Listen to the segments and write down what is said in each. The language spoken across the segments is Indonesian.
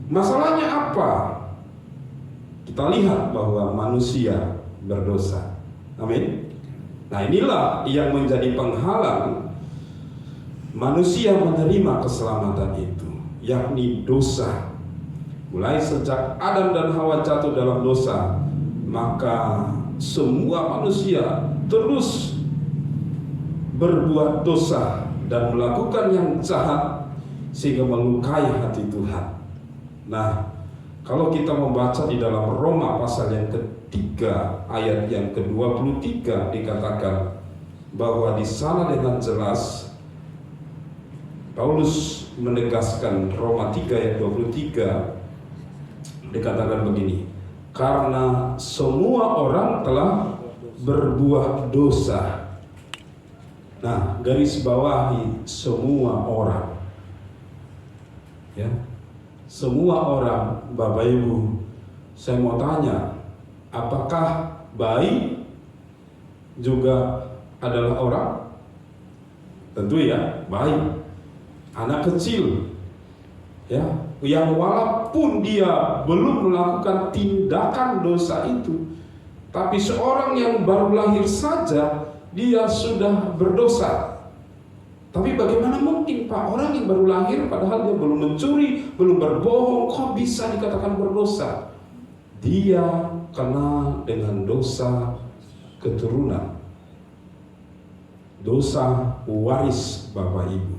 Masalahnya apa? Kita lihat bahwa manusia berdosa. Amin. Nah, inilah yang menjadi penghalang manusia menerima keselamatan itu, yakni dosa. Mulai sejak Adam dan Hawa jatuh dalam dosa, maka semua manusia terus berbuat dosa dan melakukan yang jahat sehingga melukai hati Tuhan. Nah, kalau kita membaca di dalam Roma pasal yang ketiga ayat yang ke-23 dikatakan bahwa di sana dengan jelas Paulus menegaskan, Roma 3 ayat 23 dikatakan begini, karena semua orang telah berbuat dosa. Nah, garis bawahi semua orang, ya, semua orang. Bapak Ibu, saya mau tanya, apakah bayi juga adalah orang? Tentu ya, bayi, anak kecil, ya, yang walaupun dia belum melakukan tindakan dosa itu, tapi seorang yang baru lahir saja dia sudah berdosa. Tapi bagaimana mungkin Pak, orang yang baru lahir padahal dia belum mencuri, belum berbohong, kok bisa dikatakan berdosa? Dia kena dengan dosa keturunan, dosa waris Bapak Ibu.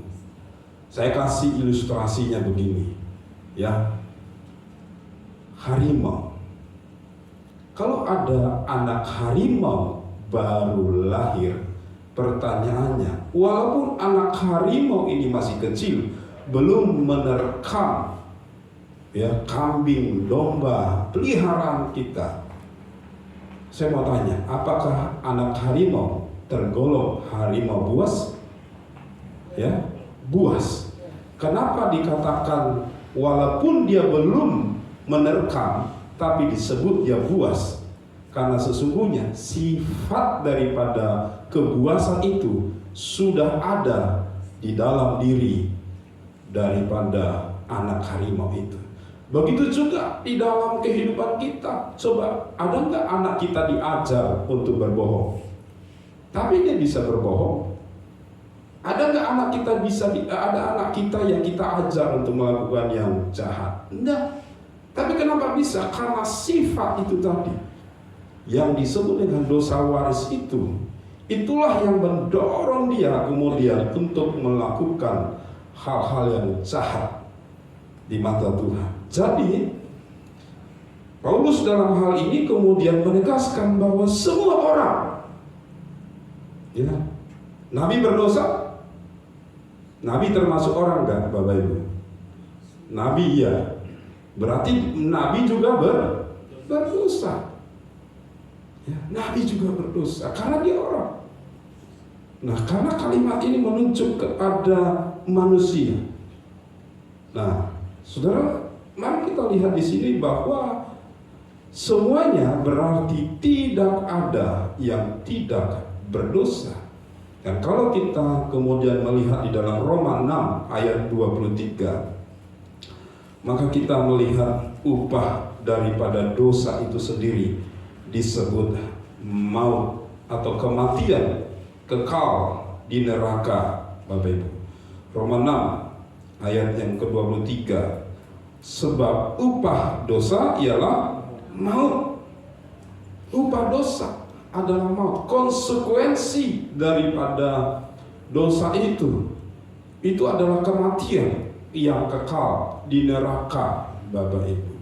Saya kasih ilustrasinya begini, ya. Harimau. Kalau ada anak harimau baru lahir, pertanyaannya, walaupun anak harimau ini masih kecil, belum menerkam, ya, kambing, domba, peliharaan kita, saya mau tanya, apakah anak harimau tergolong harimau buas? Ya, buas. Kenapa dikatakan walaupun dia belum menerkam tapi disebut dia buas? Karena sesungguhnya sifat daripada kebuasan itu sudah ada di dalam diri daripada anak harimau itu. Begitu juga di dalam kehidupan kita. Coba, ada nggak anak kita diajar untuk berbohong, tapi dia bisa berbohong? Ada nggak anak kita ada anak kita yang kita ajar untuk melakukan yang jahat? Enggak. Tapi kenapa bisa? Karena sifat itu tadi yang disebut dengan dosa waris itu, itulah yang mendorong dia kemudian untuk melakukan hal-hal yang jahat di mata Tuhan. Jadi Paulus dalam hal ini kemudian menegaskan bahwa semua orang, ya, Nabi berdosa. Nabi termasuk orang enggak, Bapak Ibu? Nabi ya. Berarti Nabi juga berdosa. Ya, Nabi juga berdosa karena dia orang. Nah, karena kalimat ini menunjuk kepada manusia. Nah, saudara, mari kita lihat di sini bahwa semuanya berarti tidak ada yang tidak berdosa. Dan kalau kita kemudian melihat di dalam Roma 6 ayat 23, maka kita melihat upah daripada dosa itu sendiri disebut maut atau kematian kekal di neraka, Bapak Ibu. Roma 6 ayat yang ke-23, sebab upah dosa ialah maut. Upah dosa adalah maut. Konsekuensi daripada dosa itu adalah kematian yang kekal di neraka, Bapak Ibu.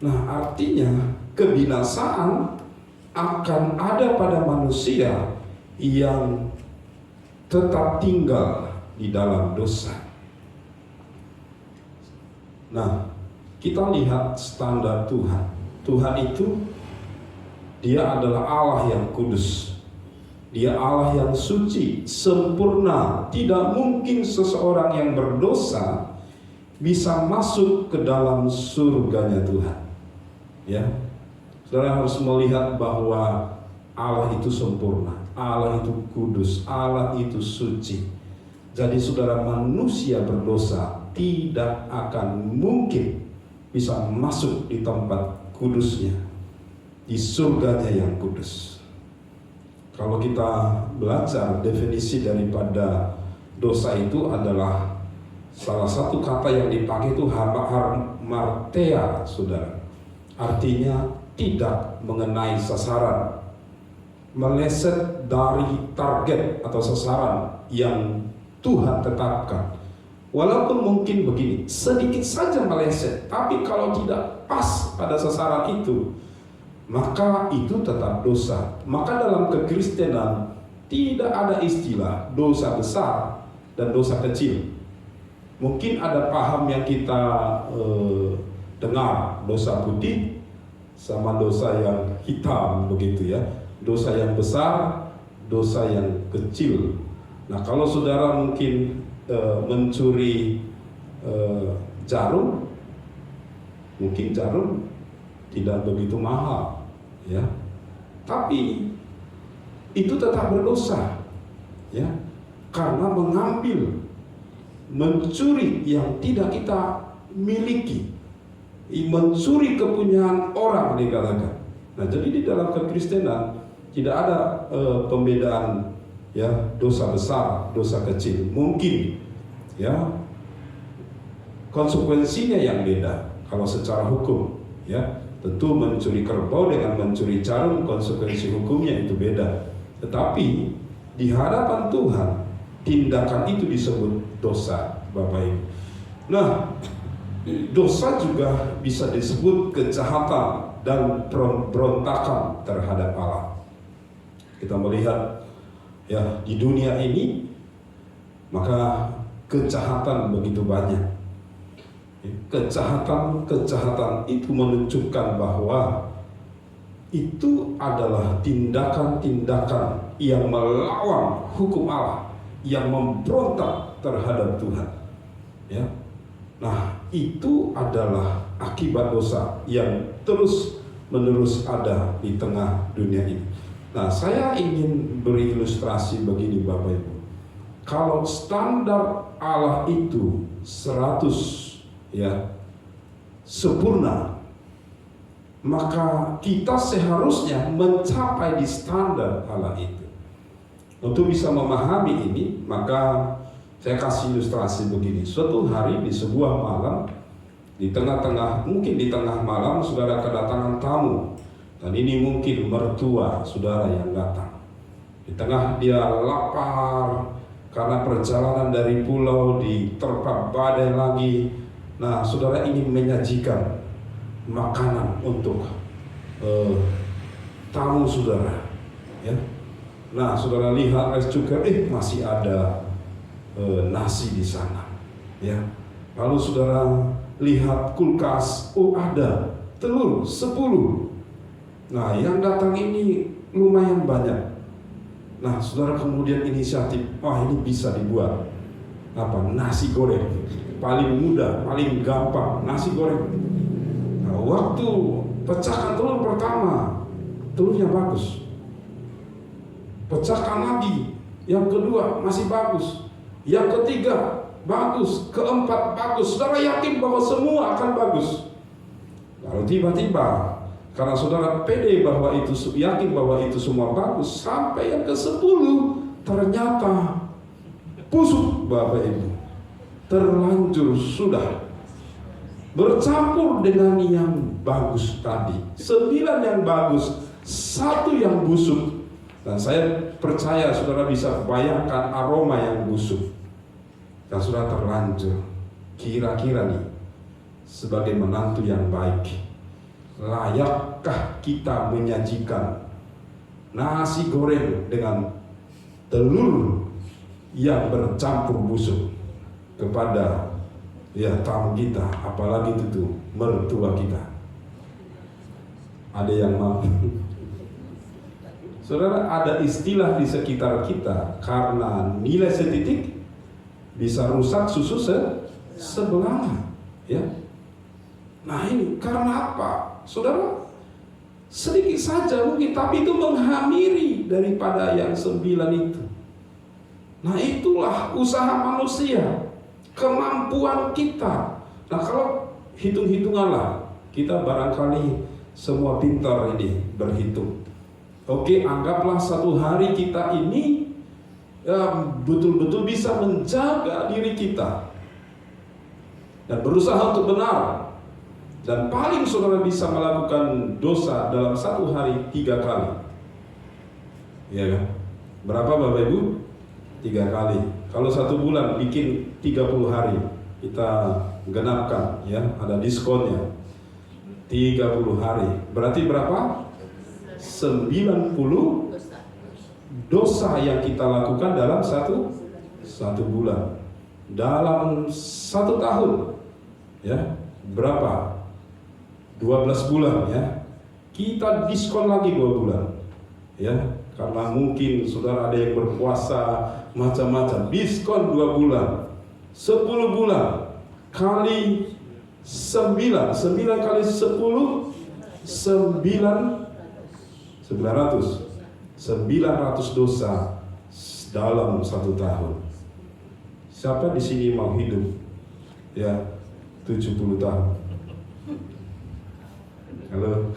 Nah, artinya kebinasaan akan ada pada manusia yang tetap tinggal di dalam dosa. Nah, kita lihat standar Tuhan. Tuhan itu Dia adalah Allah yang kudus. Dia Allah yang suci, sempurna. Tidak mungkin seseorang yang berdosa bisa masuk ke dalam surganya Tuhan. Ya, saudara harus melihat bahwa Allah itu sempurna, Allah itu kudus, Allah itu suci. Jadi saudara, manusia berdosa tidak akan mungkin bisa masuk di tempat kudusnya, di surganya yang kudus. Kalau kita belajar definisi daripada dosa itu adalah salah satu kata yang dipakai itu hamartia, saudara. Artinya tidak mengenai sasaran, meleset dari target atau sasaran yang Tuhan tetapkan. Walaupun mungkin begini, sedikit saja meleset, tapi kalau tidak pas pada sasaran itu, maka itu tetap dosa. Maka dalam kekristenan tidak ada istilah dosa besar dan dosa kecil. Mungkin ada paham yang kita dengar, dosa putih sama dosa yang hitam, begitu ya. Dosa yang besar, dosa yang kecil. Nah, kalau saudara mungkin mencuri jarum, mungkin jarum tidak begitu mahal, ya. Tapi itu tetap berdosa, ya, karena mengambil, mencuri yang tidak kita miliki, mencuri kepunyaan orang, dikatakan. Nah, jadi di dalam kekristenan tidak ada pembedaan, ya, dosa besar, dosa kecil. Mungkin, ya, konsekuensinya yang beda. Kalau secara hukum, ya, tentu mencuri kerbau dengan mencuri jarum, konsekuensi hukumnya itu beda. Tetapi di hadapan Tuhan, tindakan itu disebut dosa, Bapak Ibu. Nah, dosa juga bisa disebut kejahatan dan berontakan terhadap Allah. Kita melihat, ya, di dunia ini, maka kejahatan begitu banyak. Kejahatan itu menunjukkan bahwa itu adalah tindakan-tindakan yang melawan hukum Allah, yang memberontak terhadap Tuhan, ya. Nah, itu adalah akibat dosa yang terus-menerus ada di tengah dunia ini. Nah, saya ingin beri ilustrasi begini, Bapak Ibu. Kalau standar Allah itu 100, ya, sempurna, maka kita seharusnya mencapai di standar Allah itu. Untuk bisa memahami ini, maka saya kasih ilustrasi begini. Suatu hari di sebuah malam, di tengah-tengah, mungkin di tengah malam, saudara kedatangan tamu. Dan ini mungkin mertua saudara yang datang. Di tengah dia lapar karena perjalanan dari pulau, diterpa badai lagi. Nah, saudara ingin menyajikan makanan untuk tamu saudara, ya. Nah, saudara lihat rice cooker, masih ada nasi di sana, ya. Lalu saudara lihat kulkas, ada telur 10. Nah, yang datang ini lumayan banyak. Nah, saudara kemudian inisiatif, ini bisa dibuat nasi goreng. Paling mudah, paling gampang, nasi goreng. Nah, waktu pecahkan telur pertama, telurnya bagus. Pecahkan lagi, yang kedua masih bagus, yang ketiga bagus, keempat bagus. Saudara yakin bahwa semua akan bagus. Lalu tiba-tiba, karena saudara pede bahwa itu, yakin bahwa itu semua bagus, sampai yang ke-10 ternyata busuk, Bapak Ibu. Terlanjur sudah bercampur dengan yang bagus tadi. 9 yang bagus, 1 yang busuk. Dan saya percaya saudara bisa bayangkan aroma yang busuk. Dan saudara terlanjur. Kira-kira nih, sebagai menantu yang baik, layakkah kita menyajikan nasi goreng dengan telur yang bercampur busuk kepada, ya, tamu kita, apalagi itu mertua kita? Ada yang mau? Saudara, ada istilah di sekitar kita, karena nilai setitik bisa rusak susu sebelanga, ya. Nah, ini karena apa? Saudara, sedikit saja mungkin, tapi itu menghamiri daripada yang 9 itu. Nah, itulah usaha manusia. kemampuan kita. Nah, kalau hitung-hitunganlah, kita barangkali semua pintar ini berhitung. Oke, anggaplah satu hari kita ini betul-betul bisa menjaga diri kita dan berusaha untuk benar. Dan paling saudara bisa melakukan dosa dalam satu hari 3 kali. Ya kan? Berapa Bapak Ibu? 3 kali. Kalau 1 bulan bikin 30 hari, kita genapkan, ya, ada diskonnya. 30 hari. Berarti berapa? 90 dosa yang kita lakukan dalam satu bulan. Dalam 1 tahun, ya, berapa? 12 bulan, ya. Kita diskon lagi 2 bulan. Ya, karena mungkin saudara ada yang berpuasa macam-macam, diskon 2 bulan. 10 bulan kali 9 kali 10 900 dosa dalam 1 tahun. Siapa di sini mau hidup ya 70 tahun? Halo?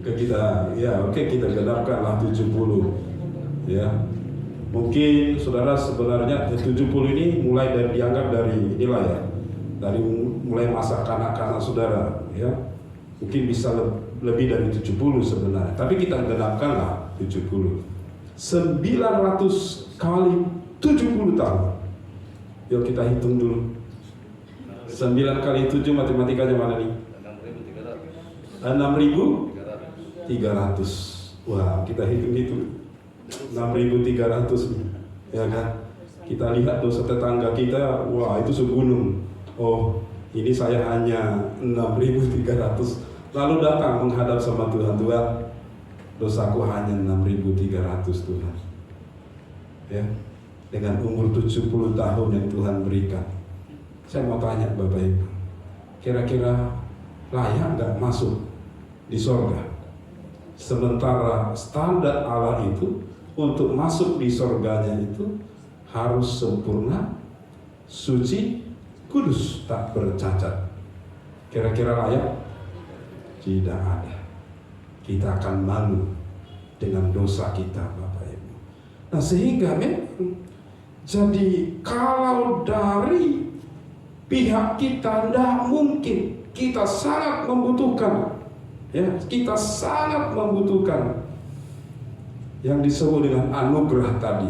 Kita genapkanlah 70, ya. Mungkin saudara sebenarnya 70 ini mulai dari dianggap dari inilah, ya, dari mulai masa kanak-kanak saudara, ya. Mungkin bisa lebih dari 70 sebenarnya, tapi kita genapkanlah 70. 900 kali 70 tahun. Yuk kita hitung dulu. 9 kali 7 matematikanya mana nih? 6.300. Wah, kita hitung-hitung 6.300 nih, ya kan? Kita lihat dosa tetangga kita, wah itu segunung. Oh, ini saya hanya 6.300. Lalu datang menghadap sama Tuhan, Tuhan, dosaku hanya 6.300 Tuhan. Ya, dengan umur 70 tahun yang Tuhan berikan. Saya mau tanya Bapak Ibu, kira-kira layak nggak masuk di sorga? Sementara standar Allah itu untuk masuk di sorganya itu harus sempurna, suci, kudus, tak bercacat. Kira-kira layak? Tidak ada. Kita akan malu dengan dosa kita, Bapak Ibu. Nah, sehingga jadi kalau dari pihak kita tidak mungkin, kita sangat membutuhkan, ya, kita sangat membutuhkan yang disebut dengan anugerah tadi.